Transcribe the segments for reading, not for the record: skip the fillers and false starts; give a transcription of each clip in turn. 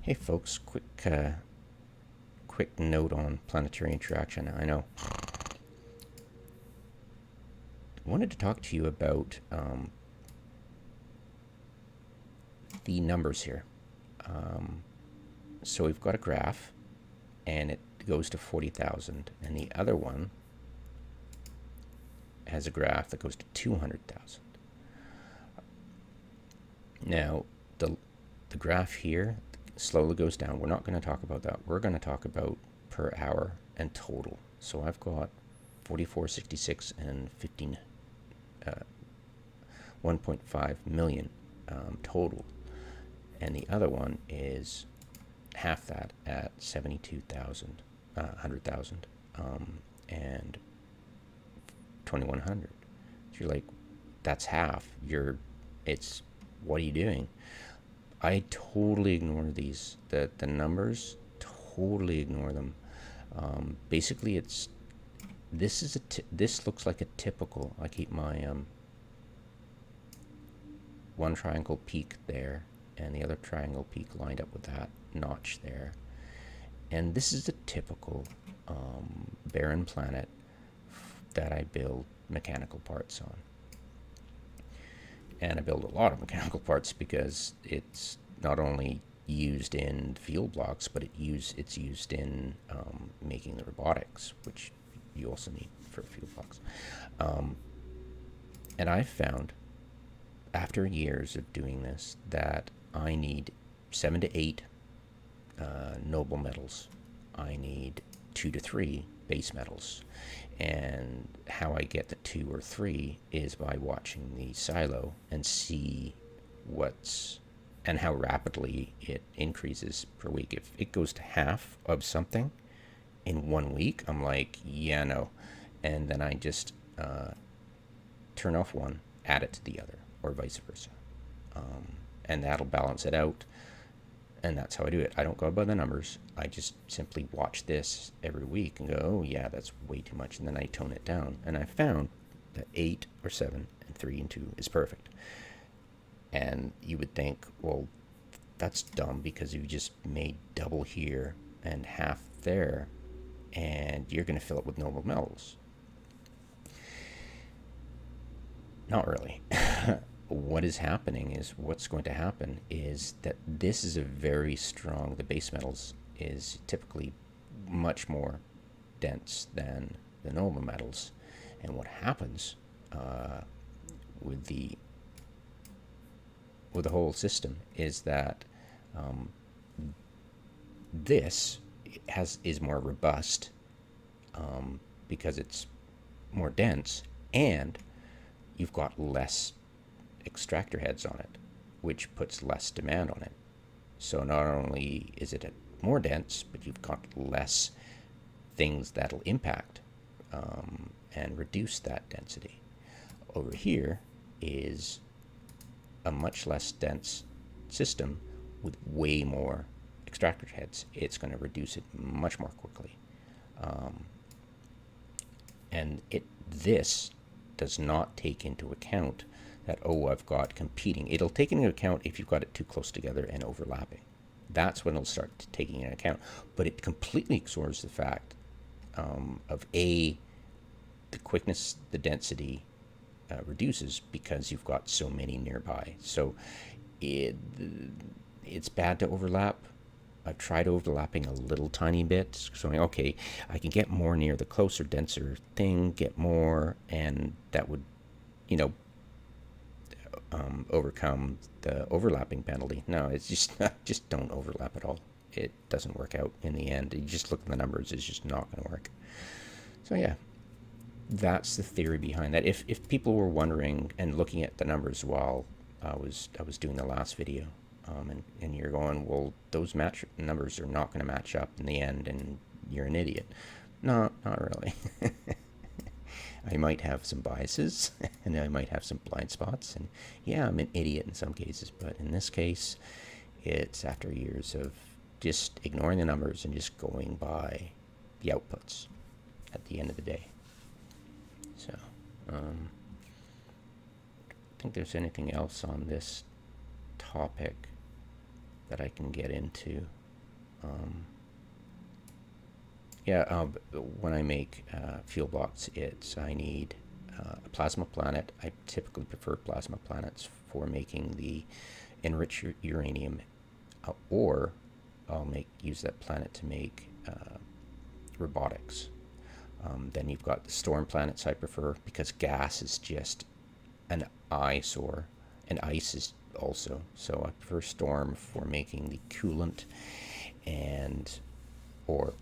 Hey folks, quick note on planetary interaction. I know I wanted to talk to you about the numbers here. So we've got a graph, and it goes to 40,000, and the other one has a graph that goes to 200,000. Now, the graph here slowly goes down. We're not going to talk about that. We're going to talk about per hour and total. So I've got 44, 66, and 15, 1.5 million total. And the other one is half that at 72,000, 100,000, and 2,100. So you're like, that's half. What are you doing? I totally ignore these. The numbers, totally ignore them. Basically, this looks like a typical. I keep my one triangle peak there, and the other triangle peak lined up with that notch there. And this is a typical barren planet that I build mechanical parts on. And I build a lot of mechanical parts because it's not only used in field blocks, but it's used in making the robotics, which you also need for field blocks. And I've found, after years of doing this, that I need 7 to 8 noble metals. I need 2 to 3 base metals. And how I get the 2 or 3 is by watching the silo and see and how rapidly it increases per week. If it goes to half of something in 1 week, I'm like, yeah, no. And then I just turn off one, add it to the other, or vice versa. And that'll balance it out. And that's how I do it. I don't go by the numbers. I just simply watch this every week and go, oh yeah, that's way too much. And then I tone it down. And I found that 8 or 7 and 3 and 2 is perfect. And you would think, well, that's dumb because you just made double here and half there, and you're going to fill it with noble metals. Not really. What's going to happen is that this is the base metals is typically much more dense than the noble metals. And what happens with the whole system is that this is more robust because it's more dense, and you've got less extractor heads on it, which puts less demand on it. So not only is it more dense, but you've got less things that'll impact and reduce that density. Over here is a much less dense system with way more extractor heads. It's going to reduce it much more quickly. And this does not take into account that, I've got competing. It'll take into account if you've got it too close together and overlapping. That's when it'll start taking into account. But it completely ignores the fact of the quickness, the density reduces because you've got so many nearby. So it's bad to overlap. I've tried overlapping a little tiny bit, so okay, I can get more near the closer, denser thing, get more, and that would, overcome the overlapping penalty. No, it's just don't overlap at all. It doesn't work out in the end. You just look at the numbers; it's just not going to work. So yeah, that's the theory behind that. If people were wondering and looking at the numbers while I was doing the last video, and you're going, well, those numbers are not going to match up in the end, and you're an idiot. No, not really. I might have some biases, and I might have some blind spots, and yeah, I'm an idiot in some cases, but in this case, it's after years of just ignoring the numbers and just going by the outputs at the end of the day. So, I don't think there's anything else on this topic that I can get into. Yeah, when I make fuel blocks, I need a plasma planet. I typically prefer plasma planets for making the enriched uranium, or I'll use that planet to make robotics. Then you've got the storm planets I prefer because gas is just an eyesore, and ice is also. So I prefer storm for making the coolant and or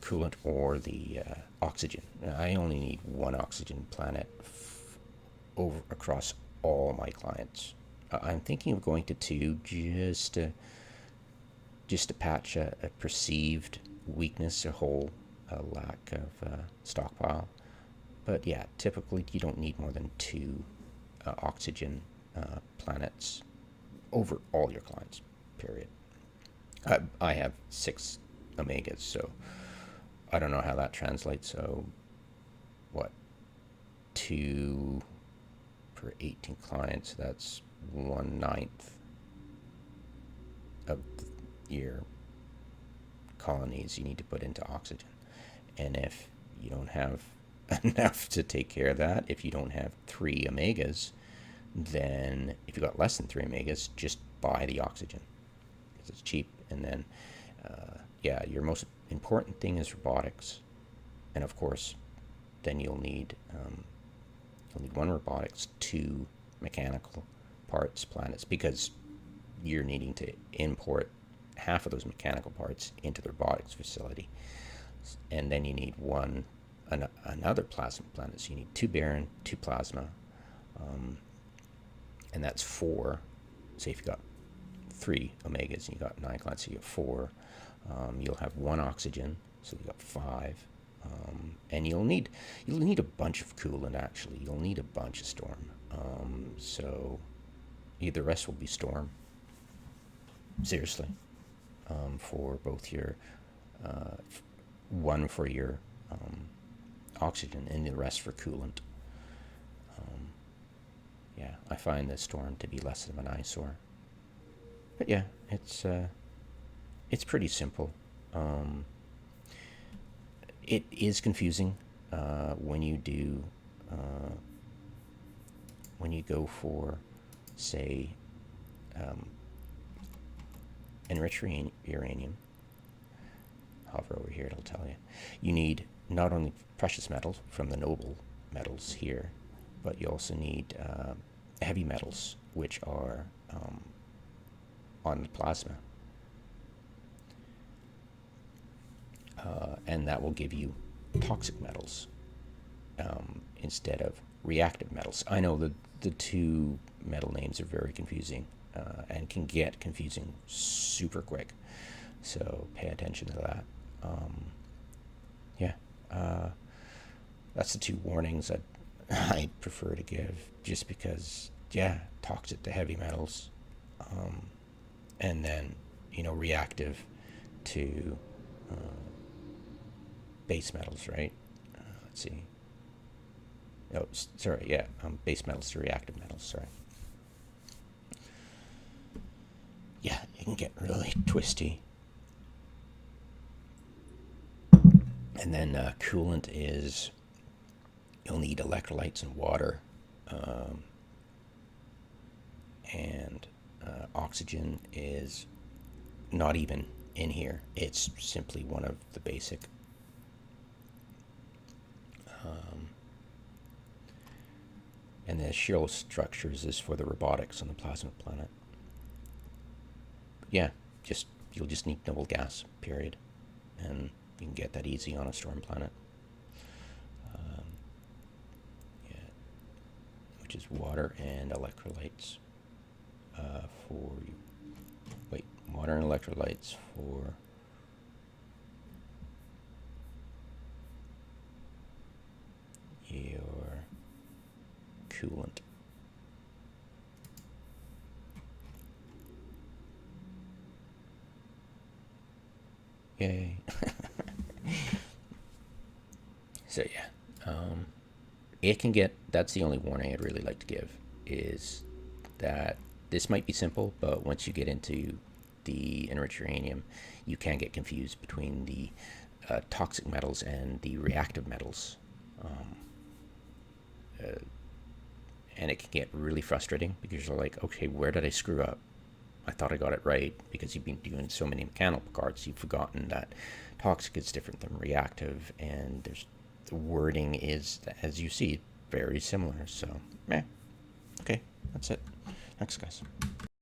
coolant or the oxygen. I only need one oxygen planet over across all my clients. I'm thinking of going to two just to patch a perceived weakness, a hole, a lack of stockpile. But yeah, typically you don't need more than two oxygen planets over all your clients. Period. I have 6 omegas, so I don't know how that translates. So, what, 2 per 18 clients? That's 1/9 of your colonies you need to put into oxygen. And if you don't have enough to take care of that, if you don't have 3 omegas, then if you got less than 3 omegas, just buy the oxygen because it's cheap. And then, your most important thing is robotics, and of course, then you'll need 1 robotics, 2 mechanical parts planets, because you're needing to import half of those mechanical parts into the robotics facility, and then you need another plasma planet. So you need 2 barren, 2 plasma, and that's 4. Say if you got 3 omegas and you got 9 clients, so you got 4. You'll have 1 oxygen, so you got 5. And you'll need a bunch of coolant. Actually, you'll need a bunch of storm. So the rest will be storm. Seriously, for both your 1 for your oxygen and the rest for coolant. I find the storm to be less of an eyesore. But yeah, it's pretty simple. It is confusing when you go for, say, enriched uranium. Hover over here, it'll tell you. You need not only precious metals from the noble metals here, but you also need heavy metals, which are on the plasma. And that will give you toxic metals instead of reactive metals. I know the 2 metal names are very confusing and can get confusing super quick. So pay attention to that. That's the 2 warnings that I prefer to give, just because, toxic to heavy metals, and then, reactive to base metals, right? Let's see. Oh, sorry, base metals to reactive metals, sorry. Yeah, it can get really twisty. And then coolant is, you'll need electrolytes and water, and oxygen is not even in here. It's simply one of the basic and the shell structures is for the robotics on the plasma planet. But you'll just need noble gas, period, and you can get that easy on a storm planet. Which is water and electrolytes water and electrolytes for your coolant. Yay. So it can get, that's the only warning I'd really like to give, is that this might be simple, but once you get into the enriched uranium, you can get confused between the toxic metals and the reactive metals. And it can get really frustrating because you're like, okay, where did I screw up? I thought I got it right, because you've been doing so many mechanical parts, you've forgotten that toxic is different than reactive, and the wording is, as you see, very similar. So, okay, that's it. Thanks, guys.